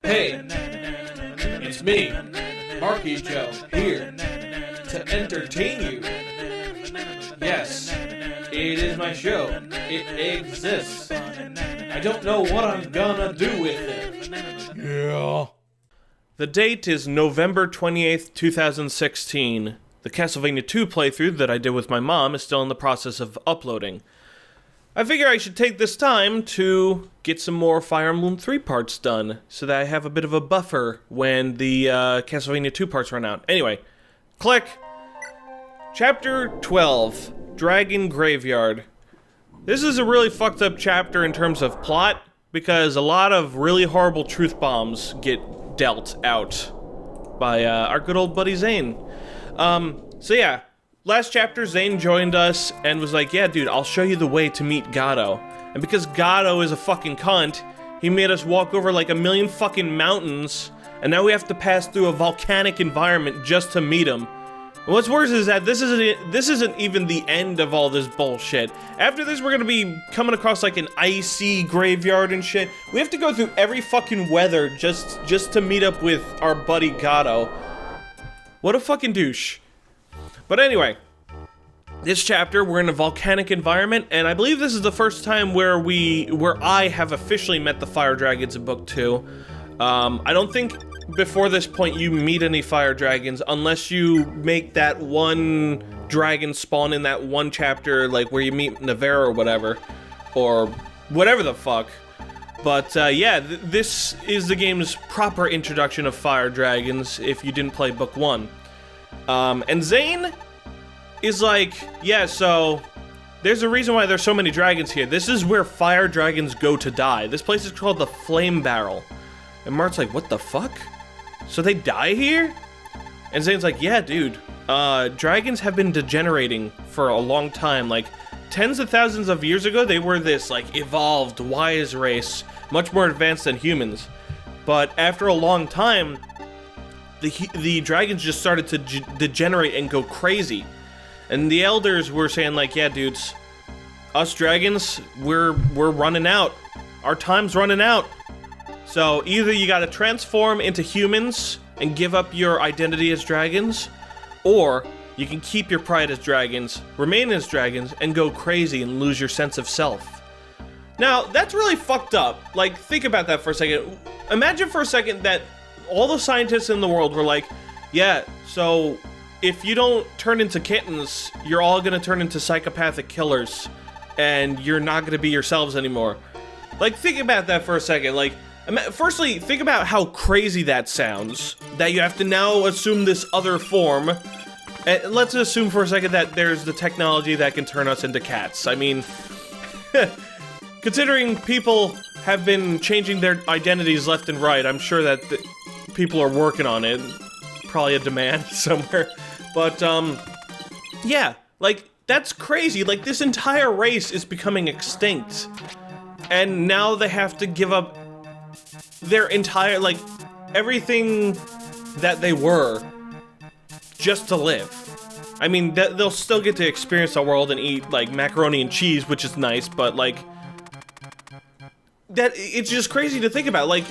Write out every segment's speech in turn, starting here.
Hey, it's me, Marky Joe, here to entertain you. Yes, it is my show. It exists. I don't know what I'm gonna do with it. Yeah. The date is November 28th, 2016. The Castlevania 2 playthrough that I did with my mom is still in the process of uploading. I figure I should take this time to get some more Fire Emblem 3 parts done, so that I have a bit of a buffer when the Castlevania 2 parts run out. Anyway, click! Chapter 12, Dragon Graveyard. This is a really fucked up chapter in terms of plot, because a lot of really horrible truth bombs get dealt out by our good old buddy Zane. So yeah, last chapter Zane joined us and was like, yeah dude, I'll show you the way to meet Gato. And because Gato is a fucking cunt, he made us walk over like a million fucking mountains, and now we have to pass through a volcanic environment just to meet him. And what's worse is that this isn't even the end of all this bullshit. After this, we're gonna be coming across like an icy graveyard and shit. We have to go through every fucking weather just to meet up with our buddy Gato. What a fucking douche. But anyway, this chapter, we're in a volcanic environment, and I believe this is the first time where I have officially met the fire dragons in Book 2. I don't think before this point you meet any fire dragons unless you make that one dragon spawn in that one chapter, like where you meet Navarre or whatever the fuck. But yeah, this is the game's proper introduction of fire dragons if you didn't play Book 1. And Zane is like, yeah, so there's a reason why there's so many dragons here. This is where fire dragons go to die. This place is called the Flame Barrel. And Mart's like, what the fuck? So they die here? And Zane's like, yeah, dude. Dragons have been degenerating for a long time. Like, tens of thousands of years ago, they were this, like, evolved, wise race, much more advanced than humans. But after a long time, the dragons just started to degenerate and go crazy. And the elders were saying, like, yeah, dudes, us dragons, we're running out. Our time's running out. So either you gotta transform into humans and give up your identity as dragons, or you can keep your pride as dragons, remain as dragons, and go crazy and lose your sense of self. Now, that's really fucked up. Like, think about that for a second. Imagine for a second that all the scientists in the world were like, yeah, so if you don't turn into kittens, you're all gonna turn into psychopathic killers, and you're not gonna be yourselves anymore. Like, think about that for a second. Like, firstly, think about how crazy that sounds, that you have to now assume this other form. And let's assume for a second that there's the technology that can turn us into cats. I mean, considering people have been changing their identities left and right, I'm sure that people are working on it. Probably a demand somewhere. But, yeah, like, that's crazy. Like, this entire race is becoming extinct. And now they have to give up their entire, like, everything that they were just to live. I mean, they'll still get to experience the world and eat, like, macaroni and cheese, which is nice, but, like, it's just crazy to think about, like,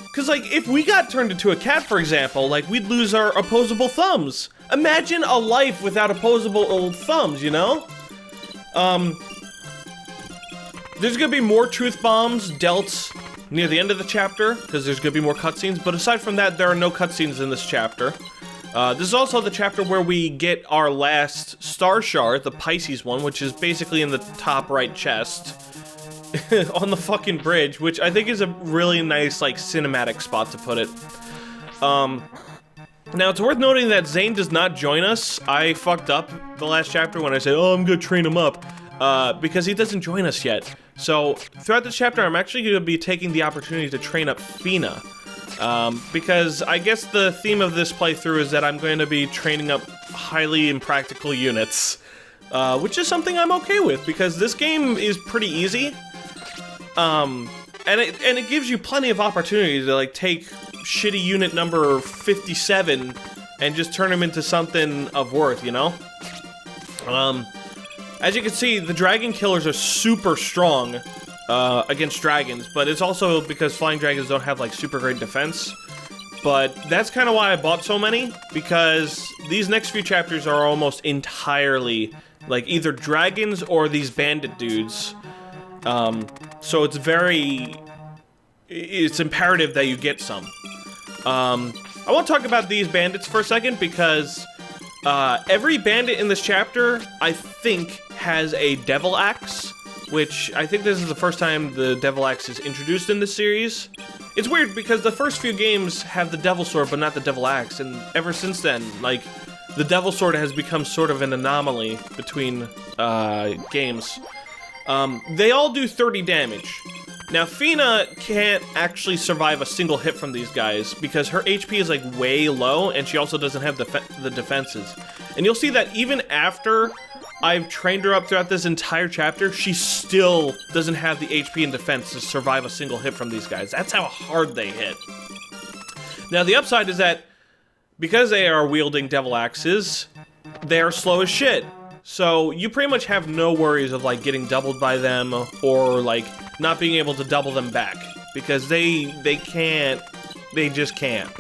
because, like, if we got turned into a cat, for example, like, we'd lose our opposable thumbs. Imagine a life without opposable thumbs, you know? There's gonna be more truth bombs dealt near the end of the chapter, because there's gonna be more cutscenes, but aside from that, there are no cutscenes in this chapter. This is also the chapter where we get our last star shard, the Pisces one, which is basically in the top right chest, on the fucking bridge, which I think is a really nice, like, cinematic spot to put it. Now, it's worth noting that Zane does not join us. I fucked up the last chapter when I said, oh, I'm gonna train him up, because he doesn't join us yet. So, throughout this chapter, I'm actually going to be taking the opportunity to train up Fina. Because I guess the theme of this playthrough is that I'm going to be training up highly impractical units. Which is something I'm okay with, because this game is pretty easy. And it gives you plenty of opportunity to, like, take shitty unit number 57 and just turn them into something of worth, you know? As you can see, the dragon killers are super strong, against dragons, but it's also because flying dragons don't have, like, super great defense. But that's kind of why I bought so many, because these next few chapters are almost entirely, like, either dragons or these bandit dudes. So it's imperative that you get some. I want to talk about these bandits for a second, because every bandit in this chapter, I think, has a devil axe, which I think this is the first time the devil axe is introduced in this series. It's weird because the first few games have the devil sword but not the devil axe, and ever since then, like, the devil sword has become sort of an anomaly between games. They all do 30 damage. Now, Fina can't actually survive a single hit from these guys because her HP is, like, way low, and she also doesn't have the defenses. And you'll see that even after I've trained her up throughout this entire chapter, she still doesn't have the HP and defense to survive a single hit from these guys. That's how hard they hit. Now, the upside is that because they are wielding devil axes, they are slow as shit. So you pretty much have no worries of, like, getting doubled by them or, like, not being able to double them back, because they just can't.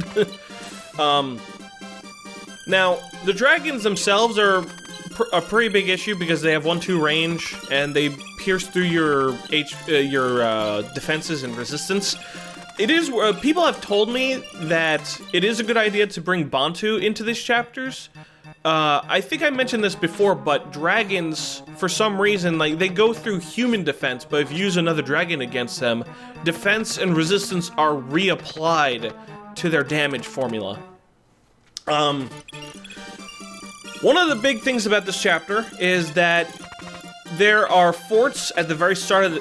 Now, the dragons themselves are a pretty big issue because they have 1-2 range and they pierce through your defenses and resistance. It is people have told me that it is a good idea to bring Bantu into these chapters. I think I mentioned this before, but dragons, for some reason, like, they go through human defense, but if you use another dragon against them, defense and resistance are reapplied to their damage formula. One of the big things about this chapter is that there are forts at the very start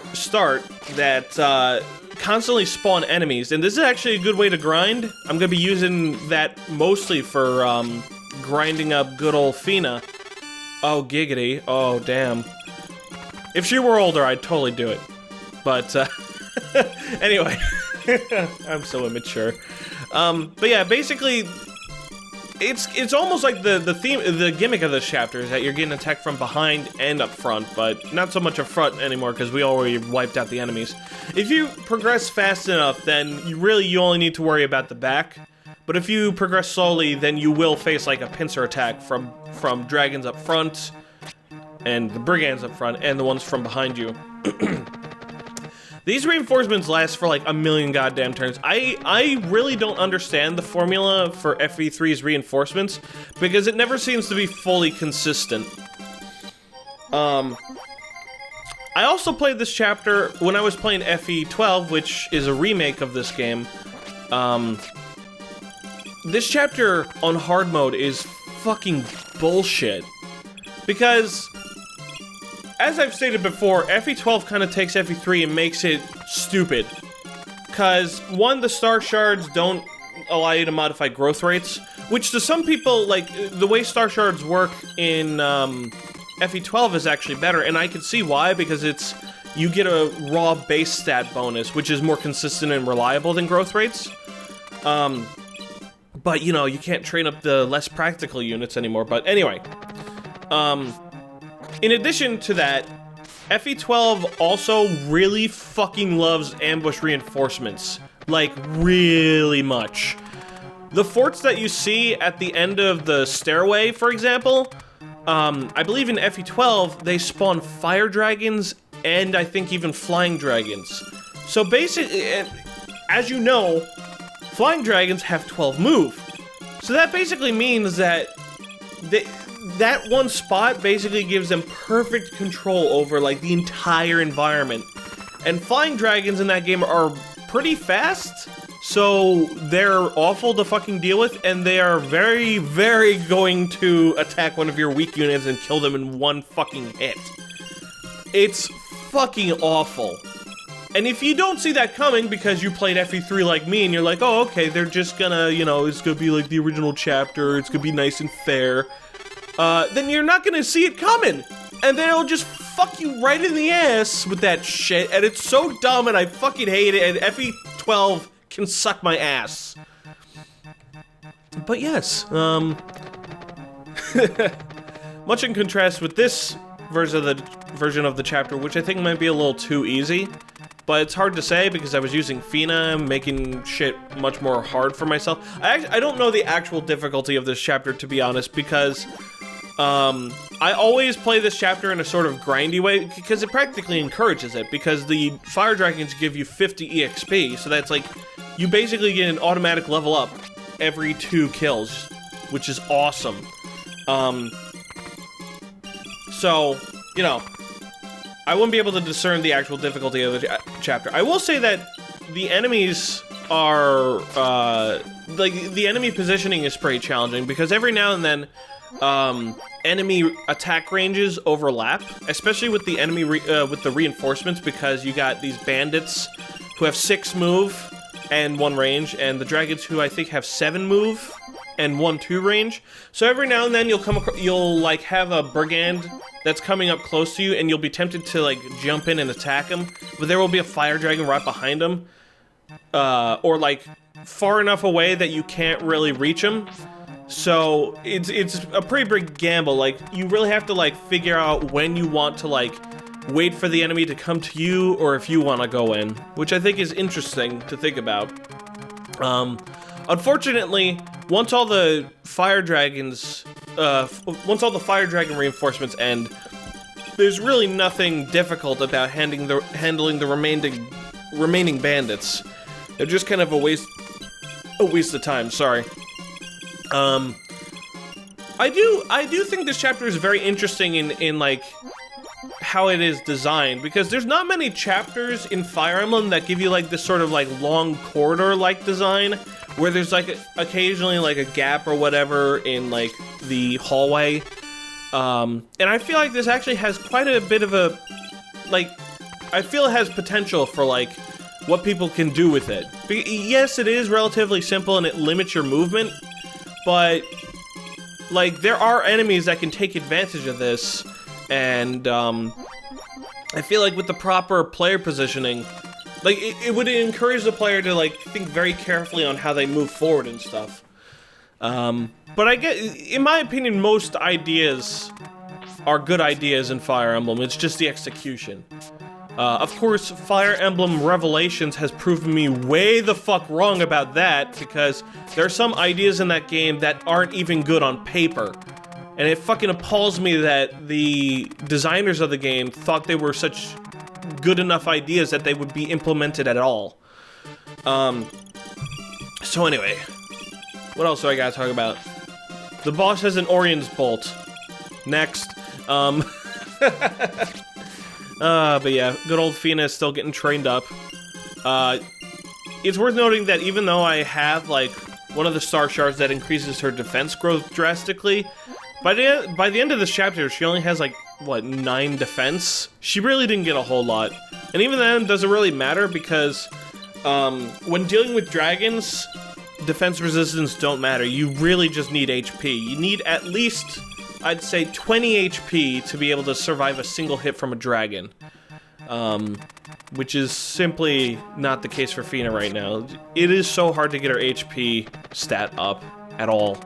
that constantly spawn enemies, and this is actually a good way to grind. I'm gonna be using that mostly for grinding up good old Fina. Oh, giggity. Oh, damn. If she were older, I'd totally do it. But, anyway. I'm so immature. But yeah, basically, it's almost like the gimmick of this chapter is that you're getting attacked from behind and up front, but not so much up front anymore because we already wiped out the enemies. If you progress fast enough, then you only need to worry about the back. But if you progress slowly, then you will face, like, a pincer attack from dragons up front, and the brigands up front, and the ones from behind you. These reinforcements last for, like, a million goddamn turns. I really don't understand the formula for FE3's reinforcements, because it never seems to be fully consistent. I also played this chapter when I was playing FE12, which is a remake of this game. This chapter on hard mode is fucking bullshit. Because, as I've stated before, FE12 kind of takes FE3 and makes it stupid. Because, one, the star shards don't allow you to modify growth rates, which to some people, like, the way star shards work in FE12 is actually better, and I can see why, because you get a raw base stat bonus, which is more consistent and reliable than growth rates. But, you know, you can't train up the less practical units anymore. But anyway, in addition to that, FE12 also really fucking loves ambush reinforcements. Like, really much. The forts that you see at the end of the stairway, for example, I believe in FE12, they spawn fire dragons and I think even flying dragons. So basically, as you know, flying dragons have 12 move. So that basically means that that one spot basically gives them perfect control over, like, the entire environment. And flying dragons in that game are pretty fast, so they're awful to fucking deal with, and they are very, very going to attack one of your weak units and kill them in one fucking hit. It's fucking awful. And if you don't see that coming because you played FE3 like me and you're like, oh, okay, they're just gonna, you know, it's gonna be like the original chapter, it's gonna be nice and fair, then you're not gonna see it coming. And then it'll just fuck you right in the ass with that shit, and it's so dumb and I fucking hate it, and FE12 can suck my ass. But yes, much in contrast with this version of the chapter, which I think might be a little too easy. but it's hard to say because I was using Fina, making shit much more hard for myself. I don't know the actual difficulty of this chapter, to be honest, because I always play this chapter in a sort of grindy way because it practically encourages it, because the fire dragons give you 50 EXP, so that's like, you basically get an automatic level up every 2 kills, which is awesome. So, you know, I wouldn't be able to discern the actual difficulty of the chapter. I will say that the enemies are, like, the enemy positioning is pretty challenging, because every now and then, enemy attack ranges overlap, especially with the enemy, with the reinforcements, because you got these bandits who have 6 move and 1 range, and the dragons who I think have 7 move and 1-2 range. So every now and then you'll like have a brigand that's coming up close to you, and you'll be tempted to like jump in and attack him, but there will be a fire dragon right behind him, or like far enough away that you can't really reach him. So it's a pretty big gamble. Like, you really have to like figure out when you want to like wait for the enemy to come to you, or if you want to go in, which I think is interesting to think about. Unfortunately, once all the fire dragons, once all the fire dragon reinforcements end, there's really nothing difficult about handling the remaining bandits. They're just kind of a waste of time. Sorry. I do think this chapter is very interesting in like how it is designed, because there's not many chapters in Fire Emblem that give you like this sort of like long corridor like design, where there's like occasionally like a gap or whatever in like the hallway. And I feel like this actually has quite a bit of a, like, I feel it has potential for like what people can do with it. Yes, it is relatively simple and it limits your movement, but like there are enemies that can take advantage of this, and I feel like with the proper player positioning, like it would encourage the player to like think very carefully on how they move forward and stuff. But I get, in my opinion, most ideas are good ideas in Fire Emblem. It's just the execution. Of course, Fire Emblem Revelations has proven me way the fuck wrong about that, because there are some ideas in that game that aren't even good on paper. And it fucking appalls me that the designers of the game thought they were such good enough ideas that they would be implemented at all. So anyway, what else do I gotta talk about? The boss has an Orion's Bolt. Next. But yeah, good old Fina is still getting trained up. It's worth noting that even though I have, like, one of the star shards that increases her defense growth drastically, by the end of this chapter, she only has, like, what, 9 defense? She really didn't get a whole lot. And even then, it doesn't really matter, because, when dealing with dragons, defense resistance don't matter. You really just need HP. You need at least, I'd say, 20 HP to be able to survive a single hit from a dragon. Which is simply not the case for Fina right now. It is so hard to get her HP stat up at all.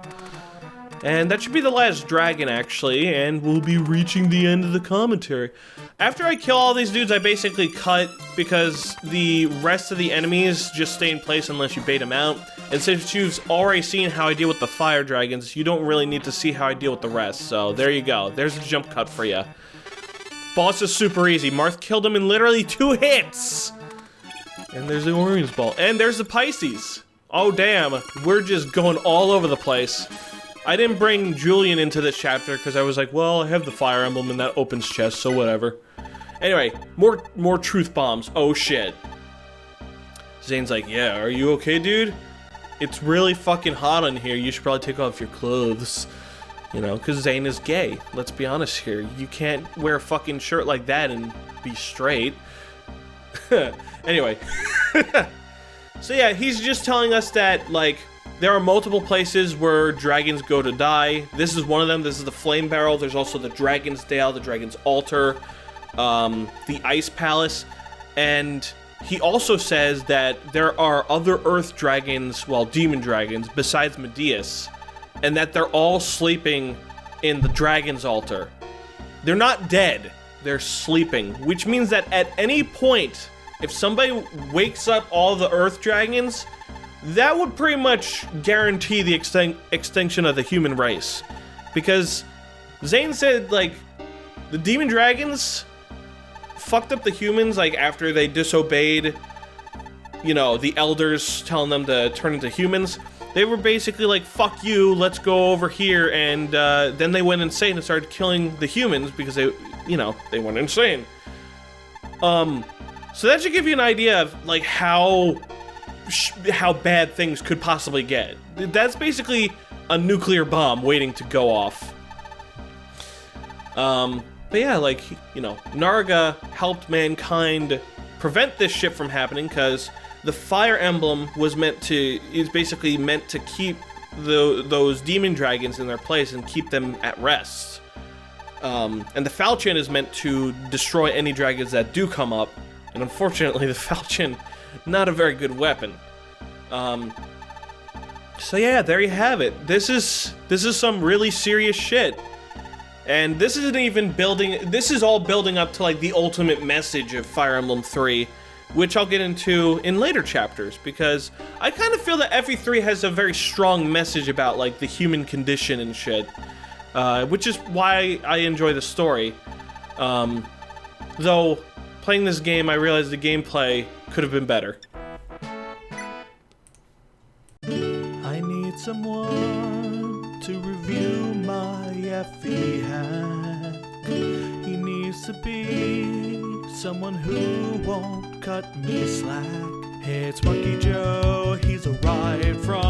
And that should be the last dragon, actually, and we'll be reaching the end of the commentary. After I kill all these dudes, I basically cut, because the rest of the enemies just stay in place unless you bait them out. And since you've already seen how I deal with the fire dragons, you don't really need to see how I deal with the rest. So there you go. There's a jump cut for you. Boss is super easy. Marth killed him in literally 2 hits. And there's the Orion's Ball. And there's the Pisces. Oh, damn. We're just going all over the place. I didn't bring Julian into this chapter because I was like, well, I have the Fire Emblem and that opens chest, so whatever. Anyway, more truth bombs. Oh, shit. Zane's like, yeah, are you okay, dude? It's really fucking hot in here. You should probably take off your clothes. You know, because Zane is gay. Let's be honest here. You can't wear a fucking shirt like that and be straight. Anyway. So yeah, he's just telling us that, like, there are multiple places where dragons go to die. This is one of them. This is the Flame Barrel. There's also the Dragon's Dale, the Dragon's Altar, the Ice Palace. And he also says that there are other Earth dragons, well, demon dragons, besides Medeus, and that they're all sleeping in the Dragon's Altar. They're not dead. They're sleeping, which means that at any point if somebody wakes up all the Earth dragons, that would pretty much guarantee the extinction of the human race. Because Zane said, like, the demon dragons fucked up the humans, like, after they disobeyed, you know, the elders telling them to turn into humans. They were basically like, fuck you, let's go over here, and then they went insane and started killing the humans because they, you know, they went insane. So that should give you an idea of, like, how bad things could possibly get. That's basically a nuclear bomb waiting to go off. But yeah, like, you know, Narga helped mankind prevent this shit from happening because the Fire Emblem is basically meant to keep those demon dragons in their place and keep them at rest. And the Falchion is meant to destroy any dragons that do come up. And unfortunately, the Falchion, not a very good weapon. So yeah, there you have it. This is some really serious shit. And this is all building up to, like, the ultimate message of Fire Emblem 3, which I'll get into in later chapters, because I kind of feel that FE3 has a very strong message about, like, the human condition and shit, which is why I enjoy the story. Though, playing this game, I realized the gameplay could have been better. I need someone to review my FE hack. He needs to be someone who won't cut me slack. It's Monkey Joe, he's a ride from